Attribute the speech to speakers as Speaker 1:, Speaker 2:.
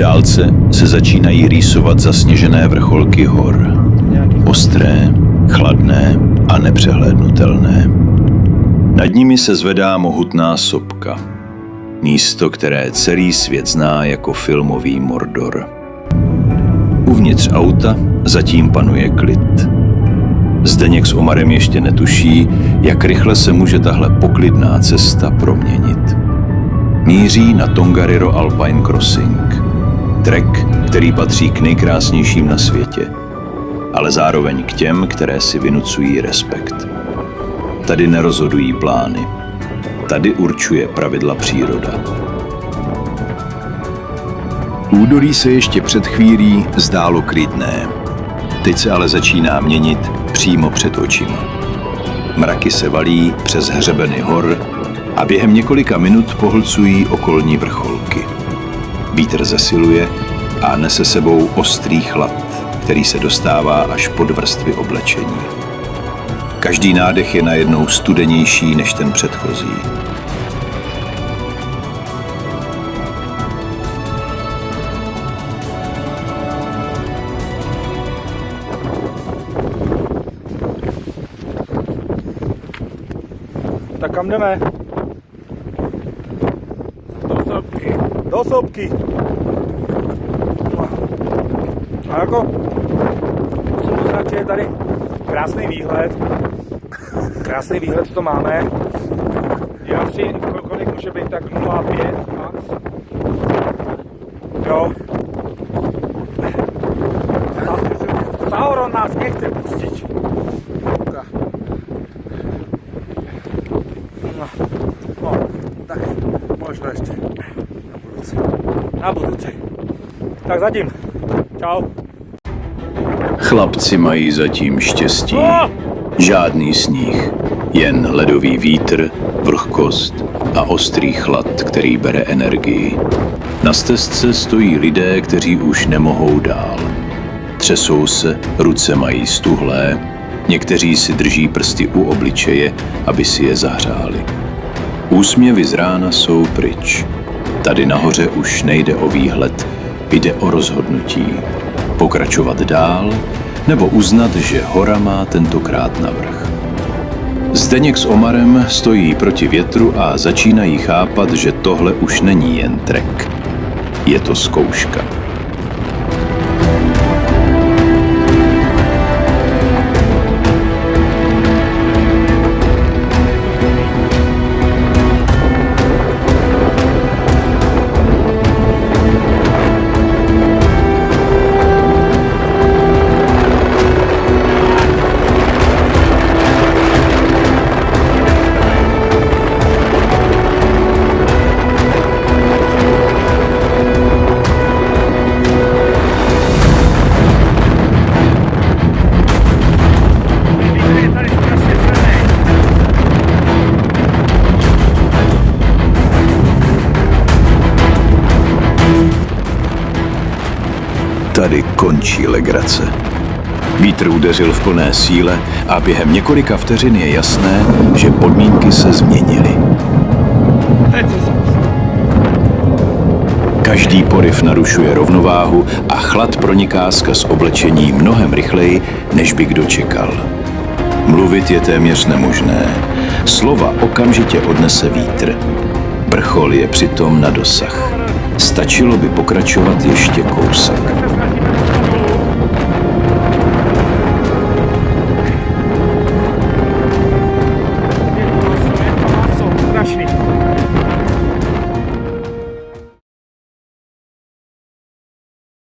Speaker 1: dálce se začínají rýsovat zasněžené vrcholky hor. Ostré, chladné a nepřehlédnutelné. Nad nimi se zvedá mohutná sopka. Místo, které celý svět zná jako filmový Mordor. Uvnitř auta zatím panuje klid. Zdeněk s Omarem ještě netuší, jak rychle se může tahle poklidná cesta proměnit. Míří na Tongariro Alpine Crossing. Trek, který patří k nejkrásnějším na světě, ale zároveň k těm, které si vynucují respekt. Tady nerozhodují plány. Tady určuje pravidla příroda. Údolí se ještě před chvílí zdálo klidné. Teď se ale začíná měnit přímo před očima. Mraky se valí přes hřebeny hor a během několika minut pohlcují okolní vrcholky. Vítr zesiluje a nese sebou ostrý chlad, který se dostává až pod vrstvy oblečení. Každý nádech je najednou studenější než ten předchozí.
Speaker 2: Tak kam jdeme?
Speaker 3: Do sopky.
Speaker 2: Do sopky. A jako musím uznat, že je tady krásný výhled. Krásný výhled to máme. Je asi, kolik může být, tak 0,5 max. Jo. Sauron nás nechce pustit. No, tak možno ještě na budoucí. Tak zatím. Čau.
Speaker 1: Chlapci mají zatím štěstí. Žádný sníh, jen ledový vítr, vlhkost a ostrý chlad, který bere energii. Na stezce stojí lidé, kteří už nemohou dál. Třesou se, ruce mají stuhlé, někteří si drží prsty u obličeje, aby si je zahřáli. Úsměvy z rána jsou pryč. Tady nahoře už nejde o výhled, jde o rozhodnutí. Pokračovat dál, nebo uznat, že hora má tentokrát navrch. Zdeněk s Omarem stojí proti větru a začínají chápat, že tohle už není jen trek. Je to zkouška. Tady končí legrace. Vítr udeřil v plné síle a během několika vteřin je jasné, že podmínky se změnily. Každý poryv narušuje rovnováhu a chlad proniká skrz oblečení mnohem rychleji, než by kdo čekal. Mluvit je téměř nemožné. Slova okamžitě odnese vítr. Vrchol je přitom na dosah. Stačilo by pokračovat ještě kousek.